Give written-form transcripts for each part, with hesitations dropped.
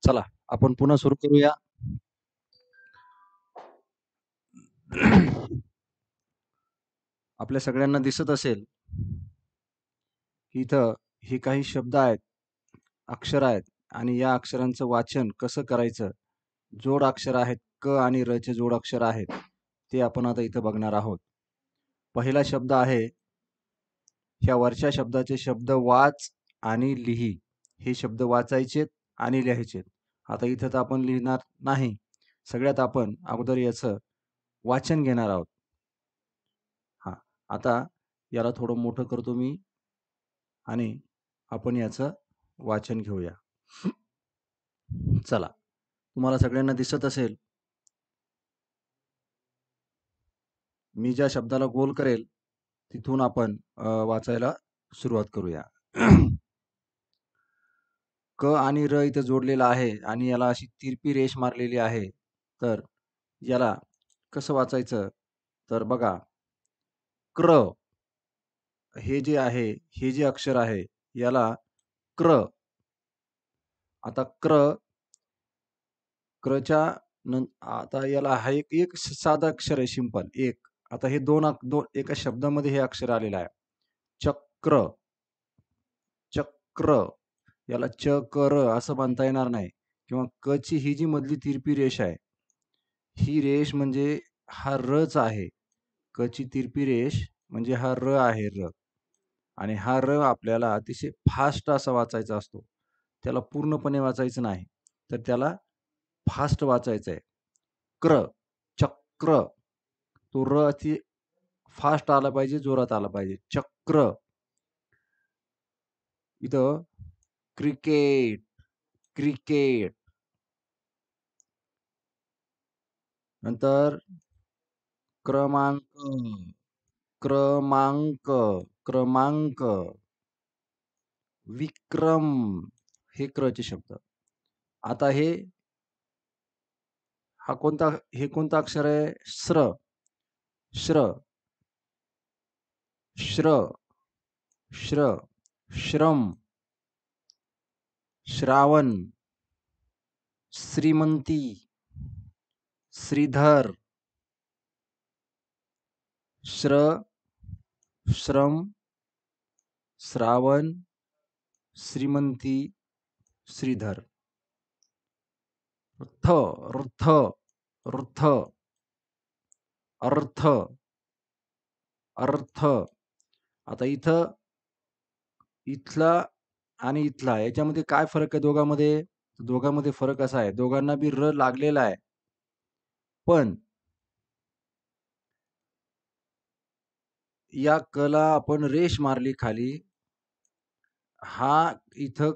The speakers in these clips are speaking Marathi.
चला, आपण पुन्हा सुरू करूया. आपल्या सगळ्यांना दिसत असेल, की इथं हे काही शब्द आहेत, अक्षर आहेत आणि या अक्षरांचं वाचन कसं करायचं? जोडाक्षर आहेत, क आणि र चे जोडाक्षर आहेत, ते आपण आता इथं बघणार आहोत. पहिला शब्द आहे, ह्या वरच्या शब्दाचे शब्द वाच आणि लिही. हे शब्द वाचायचेत आणि लिहायचेत. आता इथं तर आपण लिहिणार नाही. सगळ्यात आपण अगोदर याचं वाचन घेणार आहोत. हां, आता याला थोडं मोठं करतो मी आणि आपण याचं वाचन घेऊया. चला, तुम्हाला सगळ्यांना दिसत असेल, मी ज्या शब्दाला गोल करेल, तिथून आपण वाचायला सुरुवात करूया. क आणि र इथे जोडलेला आहे आणि याला अशी तिरपी रेष मारलेली आहे. तर याला कसं वाचायचं? तर बघा, क्र हे जे आहे, हे जे अक्षर आहे, याला क्र. आता क्रच्या आता याला हा एक साधं अक्षर आहे सिंपल एक. आता हे दोन एका शब्दामध्ये हे अक्षर आलेलं आहे. चक्र, चक्र. याला च, क, र असं म्हणता येणार नाही किंवा क ची ही जी मधली तिरपी रेष आहे, ही रेष म्हणजे हा रच आहे. क ची तिरपी रेष म्हणजे हा र आहे र. आणि हा र आपल्याला अतिशय फास्ट असा वाचायचा असतो. त्याला पूर्णपणे वाचायचं नाही. तर त्याला फास्ट वाचायचं आहे. क्र, चक्र. तो र अति फास्ट आला पाहिजे, जोरात आला पाहिजे. चक्र. इथं क्रिकेट, क्रिकेट. नंतर क्रमांक, क्रमांक, क्रमांक. विक्रम. हे क्रचे शब्द. आता हे कोणतं अक्षर आहे? श्र, श्र, श्र, श्र, श्रम, श्रावण, श्रीमंती, श्रीधर, श्र, श्रम, श्रावण, श्रीमंती, श्रीधर. थ, रथ, रथ, अर्थ, अर्थ. आता इथला आणि इथला याच्यामध्ये काय फरक आहे दोघांमध्ये? दोघांमध्ये फरक असा आहे, दोघांना बी र लागलेला आहे. पण या कला आपण रेष मारली खाली. हा इथं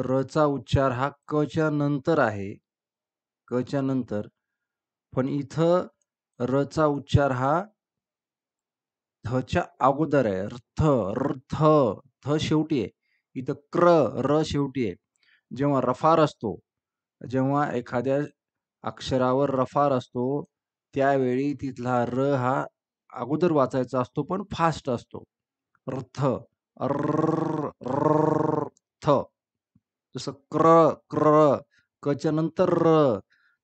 रचा उच्चार हा कच्या नंतर आहे. कच्या नंतर. पण इथं रचा उच्चार हा थच्या अगोदर आहे. रथ, थ शेवटी आहे. इथं र शेवटी आहे. जेव्हा रफार असतो, जेव्हा एखाद्या अक्षरावर रफार असतो, त्यावेळी तिथला र हा अगोदर वाचायचा असतो, पण फास्ट असतो. रथ, थ. जसं क्र, कच्या नंतर र,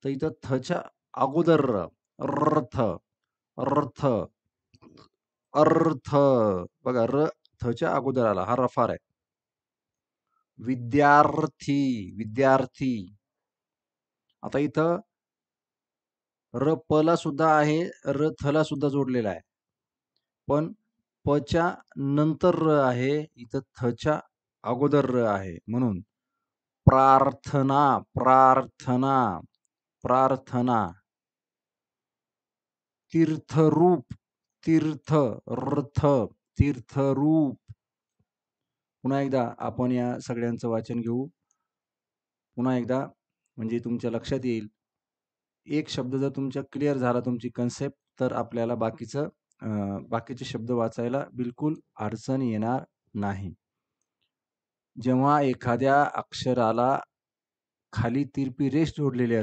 तर इथं थच्या अगोदर र. रथ, अर्थ, अर्थ. बघा थच्या अगोदर आला. हा रफार आहे. विद्यार्थी, विद्यार्थी. आता इथं ला सुद्धा आहे, थला सुद्धा जोडलेला आहे. पण पच्या नंतर र आहे, इथं थच्या अगोदर र आहे. म्हणून प्रार्थना, प्रार्थना, प्रार्थना. तीर्थरूप, तीर्थ, रथ, तीर्थरूप. पुन्हा एकदा आपण या सगळ्यांचं वाचन घेऊ. पुन्हा एकदा म्हणजे तुमच्या लक्षात येईल. एक शब्द जर तुमच्या क्लिअर झाला तुमची कन्सेप्ट, तर आपल्याला बाकीचे शब्द वाचायला बिलकुल अडचण येणार नाही. जेव्हा एखाद्या अक्षराला खाली तिरपी रेष जोडलेली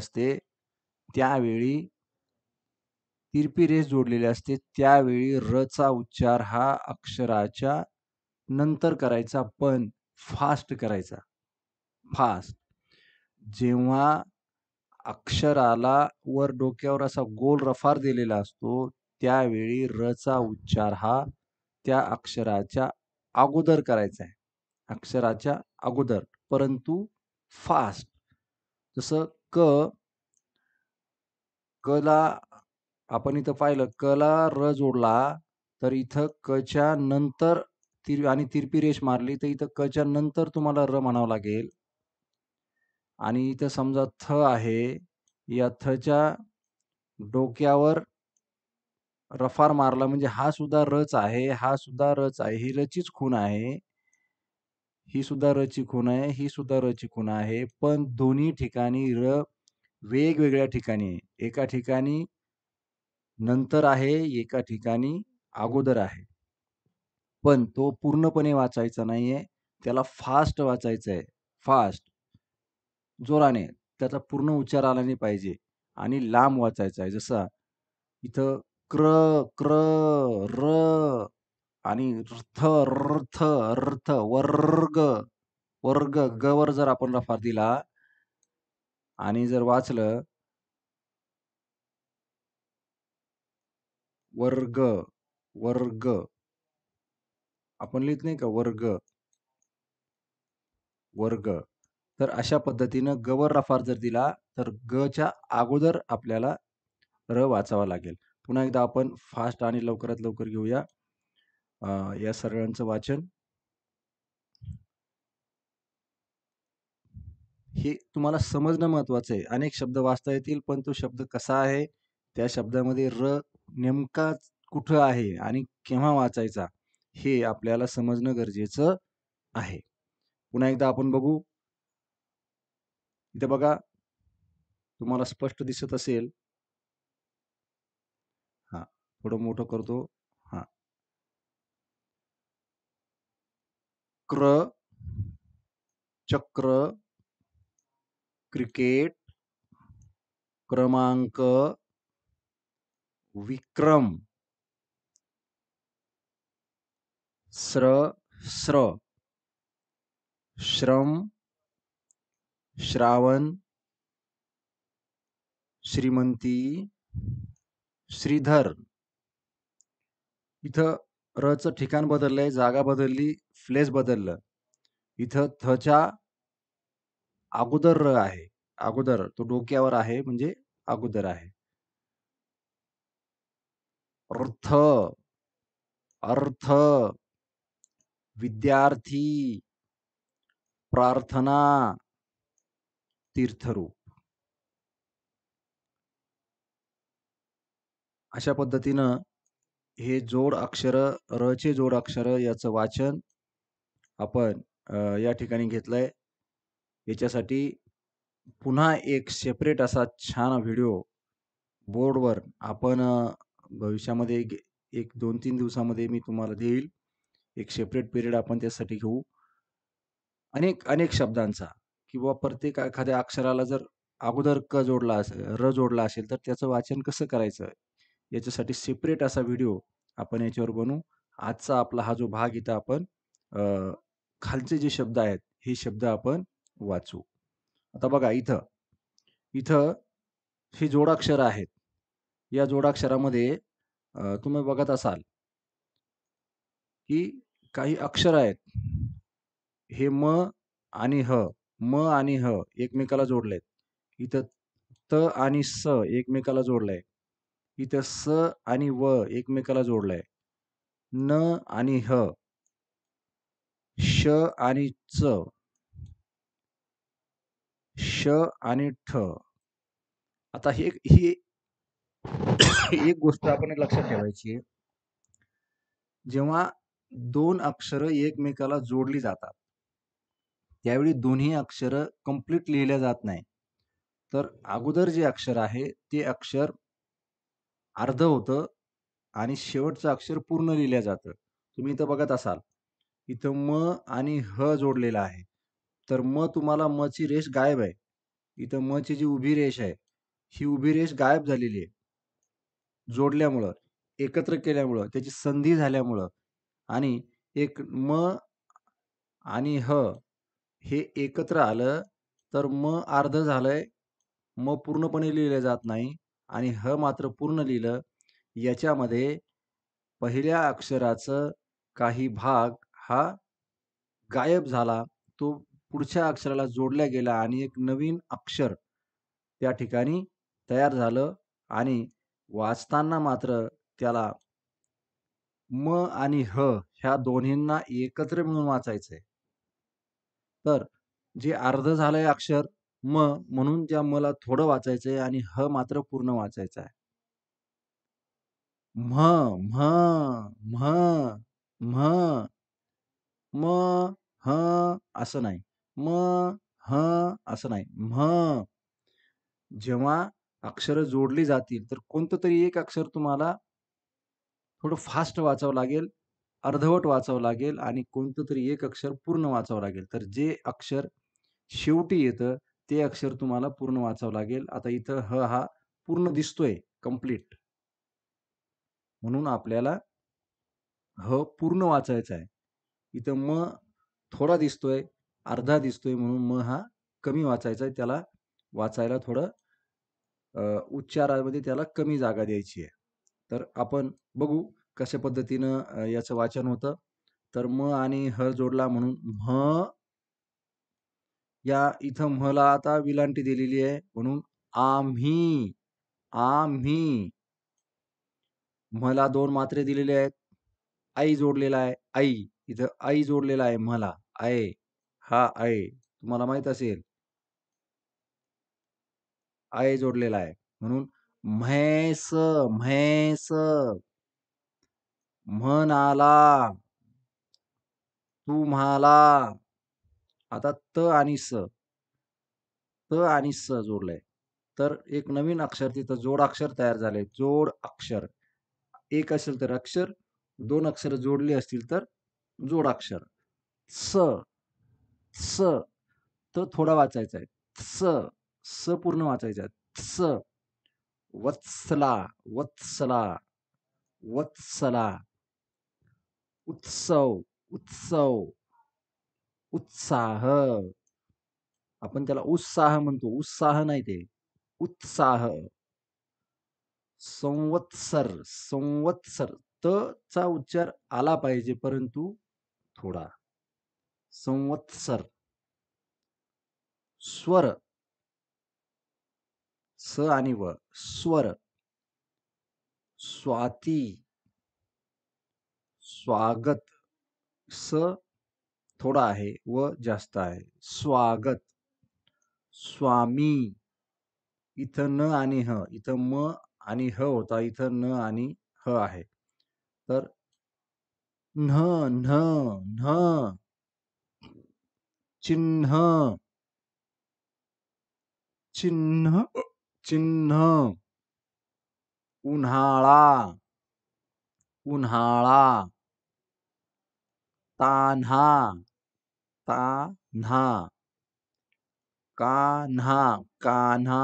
असते, त्यावेळी रचा उच्चार हा अक्षराच्या नंतर करायचा, पण फास्ट करायचा. फास्ट. जेव्हा अक्षराला वर डोक्यावर असा गोल रफार दिलेला असतो, त्यावेळी रचा उच्चार हा त्या अक्षराच्या अगोदर करायचा आहे. अक्षराच्या अगोदर, परंतु फास्ट. जसं क ला आपण इथं पाहिलं, क ला र जोडला, तर इथं कच्या नंतर आणि तिरपी रेष मारली, तर इथं कच्या नंतर तुम्हाला र म्हणावं लागेल. आणि इथं समजा थ आहे, या थच्या डोक्यावर रफार मारला म्हणजे हा सुद्धा रच आहे, हा सुद्धा रच आहे. ही रचीच खूण आहे. ही सुद्धा रची खूण आहे, ही सुद्धा रची खूण आहे. पण दोन्ही ठिकाणी र वेगवेगळ्या ठिकाणी आहे. एका ठिकाणी नंतर आहे, एका ठिकाणी अगोदर आहे. पण तो पूर्णपणे वाचायचा नाहीये. त्याला फास्ट वाचायचं आहे. फास्ट, जोराने. त्याचा पूर्ण उच्चार आला नाही पाहिजे आणि लांब वाचायचा आहे. जसा इथं क्र, क्र, र आणि अर्थ, वर्ग, वर्ग. ग वर जर आपण रफा दिला आणि जर वाचलं वर्ग, वर्ग. आपण लिहित नाही का वर्ग, वर्ग. तर अशा पद्धतीनं ग वर रफार जर दिला, तर ग च्या अगोदर आपल्याला र वाचावा लागेल. पुन्हा एकदा आपण फास्ट आणि लवकरात लवकर घेऊया या सगळ्यांचं वाचन. हे तुम्हाला समजणं महत्वाचं आहे. अनेक शब्द वाचता येतील, पण तो शब्द कसा आहे, त्या शब्दामध्ये र नेमका कुठं आहे आणि केव्हा वाचायचा, हे आपल्याला समजणं गरजेचं आहे. पुन्हा एकदा आपण बघू. इथे बघा, तुम्हाला स्पष्ट दिसत असेल. हां, थोडं मोठं करतो. हां. क्र, चक्र, क्रिकेट, क्रमांक, विक्रम, स्र, श्रम, श्रावण, श्रीमंती, श्रीधर. इथं रचं ठिकाण बदललंय, जागा बदलली, प्लेस बदललं. इथं थच्या अगोदर र आहे. अगोदर तो डोक्यावर आहे म्हणजे अगोदर आहे. अर्थ, अर्थ, विद्यार्थी, प्रार्थना, तीर्थरूप. अशा पद्धतीनं हे जोड अक्षर, रचे जोड अक्षर याचं वाचन आपण या ठिकाणी घेतलंय. याच्यासाठी पुन्हा एक सेपरेट असा छान व्हिडिओ बोर्डवर आपण भविष्यामध्ये एक 2-3 दिवसामध्ये मी तुम्हाला देईल. एक सेपरेट पिरियड आपण त्यासाठी घेऊ. अनेक अनेक शब्दांचा किंवा प्रत्येक एखाद्या अक्षराला जर अगोदर क जोडला असेल, र जोडला असेल, तर त्याचं वाचन कसं करायचं? याच्यासाठी सेपरेट असा व्हिडिओ आपण याच्यावर बनवू. आजचा आपला हा जो भाग इथं आपण खालचे जे शब्द आहेत, हे शब्द आपण वाचू. आता बघा इथं, इथं ही जोडाक्षरं आहेत. या जोडाक्षरामध्ये तुम्ही बघत असाल, की काही अक्षर आहेत. हे म आणि ह, म आणि ह एकमेकाला जोडलेत. इथं त आणि स एकमेकाला जोडलंय. इथं स आणि व एकमेकाला जोडलंय. न आणि ह, श आणि च, श आणि ठ. आता ही एक गोष्ट आपण लक्षात ठेवायची आहे. जेव्हा 2 अक्षरं एकमेकाला जोडली जातात, त्यावेळी दोन्ही अक्षरं कंप्लीट लिहिल्या जात नाही. तर अगोदर जे अक्षर आहे, ते अक्षर अर्धं होतं आणि शेवटचं अक्षर पूर्ण लिहिलं जातं. तुम्ही इथं बघत असाल, इथं म आणि ह जोडलेला आहे. तर तुम्हाला ची रेष गायब आहे. इथं ची जी उभी रेष आहे, ही उभी रेष गायब झालेली आहे. जोडल्यामुळं, एकत्र केल्यामुळं, त्याची संधी झाल्यामुळं आणि एक म आणि ह हे एकत्र आलं तर म अर्ध झालंय. म पूर्णपणे लिहिलं जात नाही आणि ह मात्र पूर्ण लिहिलं. याच्यामध्ये पहिल्या अक्षराचं काही भाग हा गायब झाला. तो पुढच्या अक्षराला जोडला गेला आणि एक नवीन अक्षर त्या ठिकाणी तयार झालं आणि वाचताना मात्र त्याला म आणि ह ह्या दोन्हींना एकत्र मिळून वाचायचंय. तर जे अर्ध झालंय अक्षर म म्हणून त्या म ला थोडं वाचायचंय आणि ह मात्र पूर्ण वाचायचा आहे. म्ह, म्ह, म्ह, म्ह, म, ह असं नाही. म, ह असं नाही. म्ह. जेव्हा अक्षरं जोडली जातील, तर कोणतं तरी एक अक्षर तुम्हाला थोडं फास्ट वाचावं लागेल, अर्धवट वाचावं लागेल आणि कोणतं तरी एक अक्षर पूर्ण वाचावं लागेल. तर जे अक्षर शेवटी येतं, ते अक्षर तुम्हाला पूर्ण वाचावं लागेल. आता इथं ह हा पूर्ण दिसतोय, कंप्लीट. म्हणून आपल्याला ह पूर्ण वाचायचा आहे. इथं म थोडा दिसतोय, अर्धा दिसतोय म्हणून म हा कमी वाचायचा आहे. त्याला वाचायला थोडं उच्चारामध्ये त्याला कमी जागा द्यायची आहे. तर आपण बघू कशा पद्धतीनं याचं वाचन होतं. तर म आणि ह जोडला म्हणून म्ह. या इथं म्हला आता विलांटी दिलेली आहे म्हणून आम्ही, आम्ही. म्हला 2 मात्रे दिलेल्या आहेत. आई जोडलेला आहे. आई. इथं आई जोडलेला आहे म्हला. ऐ. हा ऐ. तुम्हाला माहीत असेल. ऐ जोडलेला आहे. म्हणून म्हैस, म्हैस. म्हणाला, तुम्हाला. आता त आणि स. त आणि स जोडलंय. तर एक नवीन अक्षर तिथं जोडाक्षर तयार झालंय. जोड अक्षर. एक असेल तर अक्षर, 2 अक्षर जोडली असतील तर जोडाक्षर. स, स. त थोडा वाचायचा आहे. स, स पूर्ण वाचायचा आहे. स. वत्सला, वत्सला, वत्सला. उत्सव, उत्सव, उत्साह. आपण त्याला उत्साह म्हणतो. उत्साह नाही ते. उत्साह. संवत्सर, संवत्सर. त चा उच्चार आला पाहिजे परंतु थोडा. संवत्सर. स्वर. स आणि व. स्वर. स्वाती. स्वागत. स थोडा आहे व जास्त आहे. स्वागत. स्वामी. इथं न आणि ह. इथं म आणि ह होता. इथं न आणि ह आहे. तर न्ह, न्ह, न्ह. चिन्ह. चिन्ह, चिन्ह. उन्हाळा, उन्हाळा. तान्हा, तान्हा. कान्हा, कान्हा.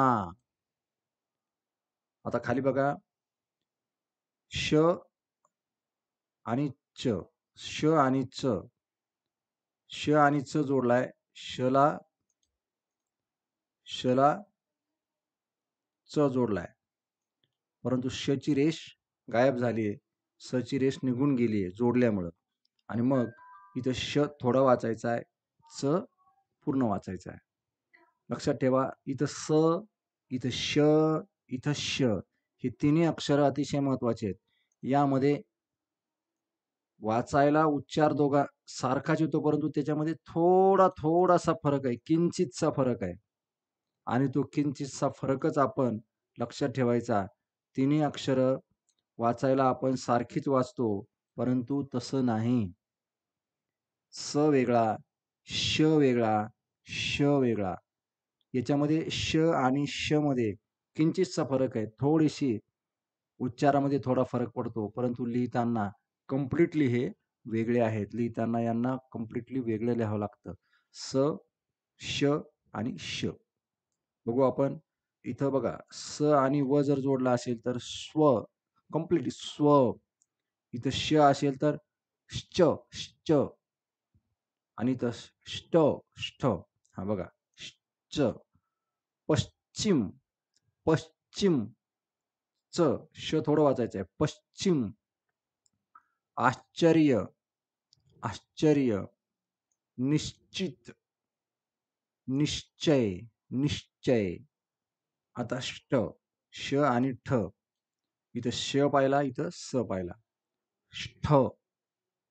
आता खाली बघा. श आणि च. श आणि च. श आणि च जोडलाय. शला शला च जोडलाय. परंतु श ची रेष गायब झाली आहे. स ची रेष निघून गेली आहे जोडल्यामुळं. आणि मग इथं श थोडा वाचायचा आहे. च पूर्ण वाचायचा आहे. लक्षात ठेवा इथं स, इथं श, इथं श. ही तिन्ही अक्षरं अतिशय महत्वाची आहेत. यामध्ये वाचायला उच्चार दोघा सारखाच येतो परंतु त्याच्यामध्ये थोडासा फरक आहे. किंचितचा फरक आहे. आणि तो किंचितचा फरकच आपण लक्षात ठेवायचा. तिन्ही अक्षरं वाचायला आपण सारखीच वाचतो, परंतु तसं नाही. स वेगळा, श वेगळा, श वेगळा. याच्यामध्ये श आणि श मध्ये किंचितचा फरक आहे. थोडीशी उच्चारामध्ये थोडा फरक पडतो, परंतु लिहिताना कंप्लीटली हे वेगळे आहेत. लिहिताना यांना कंप्लीटली वेगळं लिहावं लागतं. स, श आणि श. बघू आपण. इथं बघा स आणि व जर जोडला असेल तर स्व, कंप्लीट स्व. इथं श असेल तर श्च, श्च. आणि इथं ष्ट, ष्ठ. हा बघा. च, पश्चिम, पश्चिम, च, श थोडं वाचायचं आहे. पश्चिम, आश्चर्य, आश्चर्य, निश्चित, निश्चय, निश्चय. आता श आणि ठ. इथं श पाहिला, इथं स पाहिला. ष्ठ,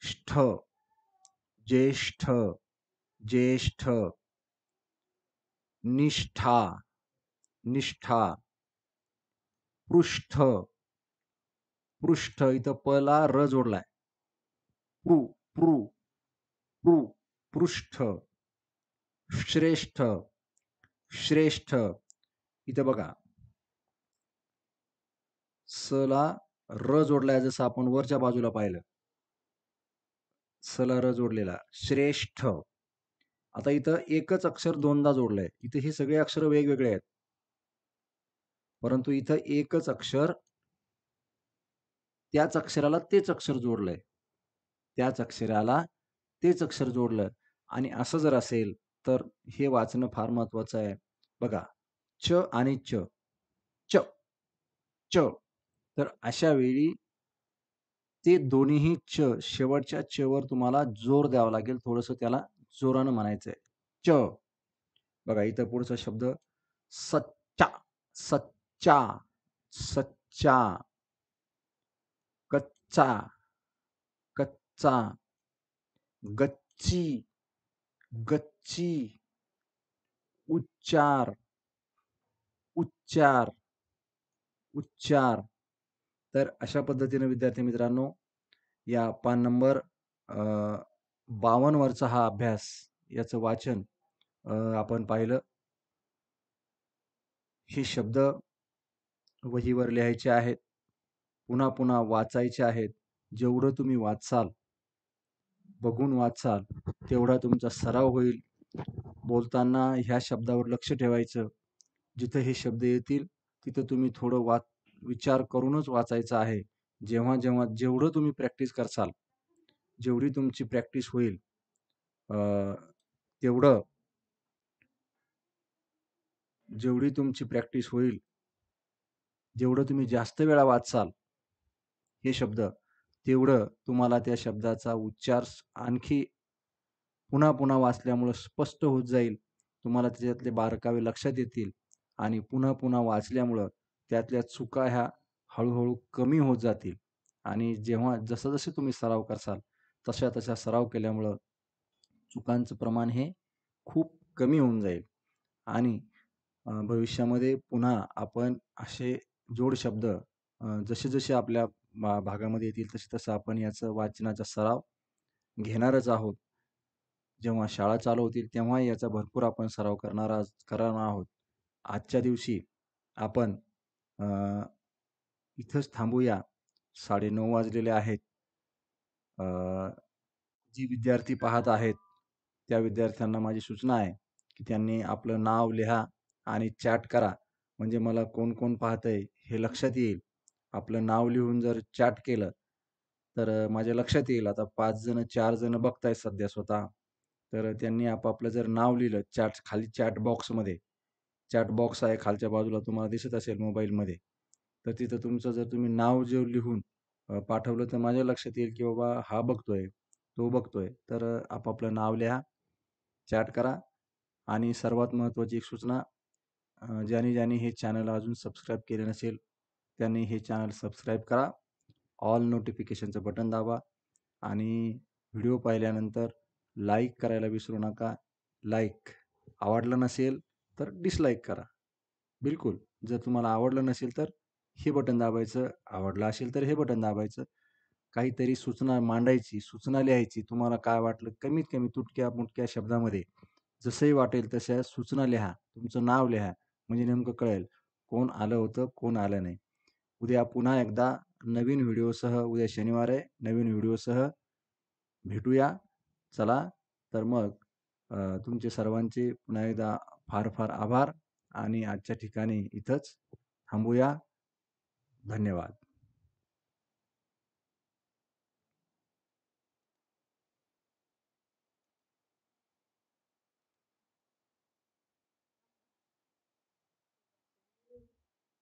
ष्ठ, ज्येष्ठ, ज्येष्ठ, निष्ठा, निष्ठा, पृष्ठ, पृष्ठ. इथं प ला र जोडलाय. पृ, पृ, पृ, पृष्ठ. श्रेष्ठ, श्रेष्ठ. इथं बघा, स ला र जोडलाय, जसं आपण वरच्या बाजूला पाहिलं. स ला र जोडलेला, श्रेष्ठ. आता इथं एकच अक्षर दोनदा जोडलंय. इथे हे सगळे अक्षर वेगवेगळे आहेत, परंतु इथं एकच अक्षर त्याच अक्षराला तेच अक्षर जोडलंय. त्याच अक्षराला तेच अक्षर जोडलं आणि असं जर असेल तर हे वाचणं फार महत्वाचं आहे. बघा, च आणि च, च, च. तर अशा वेळी ते दोन्हीही च, शेवटच्या च वर तुम्हाला जोर द्यावा लागेल. थोडंसं त्याला जोरानं म्हणायचंय. च. बघा इथं पुढचा शब्द सच्चा, सच्चा, सच्चा, कच्चा, कच्चा, गच्ची, गच्ची, उच्चार, उच्चार, उच्चार. तर अशा पद्धतीने विद्यार्थी मित्रांनो, या पान नंबर 52 वरचा हा अभ्यास, याचं वाचन आपण पाहिलं. हे शब्द वहीवर लिहायचे आहेत, पुन्हा पुन्हा वाचायचे आहेत. जेवढं तुम्ही वाचाल, बघून वाचाल, तेवढा तुमचा सराव होईल. बोलताना ह्या शब्दावर लक्ष ठेवायचं. जिथं हे शब्द येतील तिथं तुम्ही थोडं विचार करूनच वाचायचं आहे. जेवढं तुम्ही प्रॅक्टिस करसाल, जेवढी तुमची प्रॅक्टिस होईल, तेवढं जेवढी तुमची प्रॅक्टिस होईल, जेवढं तुम्ही जास्त वेळा वाचाल हे शब्द, तेवढं तुम्हाला त्या शब्दाचा उच्चार आणखी पुन्हा पुन्हा वाचल्यामुळं स्पष्ट होत जाईल. तुम्हाला त्याच्यातले बारकावे लक्षात येतील आणि पुन्हा पुन्हा वाचल्यामुळं त्यातल्या चुका ह्या हळूहळू कमी होत जातील. आणि जेव्हा जसं तुम्ही सराव करसाल, तशा सराव केल्यामुळं चुकांचं प्रमाण हे खूप कमी होऊन जाईल. आणि भविष्यामध्ये पुन्हा आपण असे जोड शब्द जसे आपल्या भागामध्ये येतील तसं आपण याचं वाचनाचा सराव घेणारच आहोत. जेव्हा शाळा चालू होतील तेव्हा याचा भरपूर आपण सराव करणार आहोत. आजच्या दिवशी आपण इथंच थांबूया. 9:30 वाजलेले आहेत. जी विद्यार्थी पाहत आहेत, त्या विद्यार्थ्यांना माझी सूचना आहे, की त्यांनी आपलं नाव लिहा आणि चॅट करा. म्हणजे मला कोण पाहतंय हे लक्षात येईल. आपलं नाव लिहून जर चॅट केलं, तर माझ्या लक्षात येईल. आता 5 जण 4 जण बघतायत सध्या स्वतः. तर त्यांनी आपापलं जर नाव लिहिलं खाली चॅट बॉक्समध्ये. चॅट बॉक्स आहे खालच्या बाजूला, तुम्हाला दिसत असेल मोबाईलमध्ये. तर तिथं तुमचं जर तुम्ही नाव लिहून पाठवलं, तर माझ्या लक्षात येईल, की बाबा हा बघतोय, तो बघतोय. तर आपापलं नाव लिहा, चॅट करा आणि सर्वात महत्त्वाची एक सूचना, ज्यांनी हे चॅनल अजून सबस्क्राईब केले नसेल, त्यांनी हे चॅनल सबस्क्राईब करा. ऑल नोटिफिकेशनचं बटन दाबा आणि व्हिडिओ पाहिल्यानंतर लाईक करायला विसरू नका. लाईक आवडलं नसेल तर डिसलाईक करा. बिलकुल. जर तुम्हाला आवडलं नसेल तर हे बटन दाबायचं, आवडलं असेल तर हे बटन दाबायचं. काहीतरी सूचना मांडायची, सूचना लिहायची. तुम्हाला काय वाटलं, कमीत कमी तुटक्या-मुटक्या शब्दामध्ये जसंही वाटेल तशा सूचना लिहा. तुमचं नाव लिहा. म्हणजे नेमकं कळेल कोण आलं होतं, कोण आलं नाही. उद्या पुन्हा एकदा नवीन व्हिडिओसह, उद्या शनिवार आहे, नवीन व्हिडिओसह भेटूया. चला तर मग तुमचे सर्वांचे पुन्हा एकदा फार फार आभार आणि आजच्या ठिकाणी इथंच थांबूया. धन्यवाद.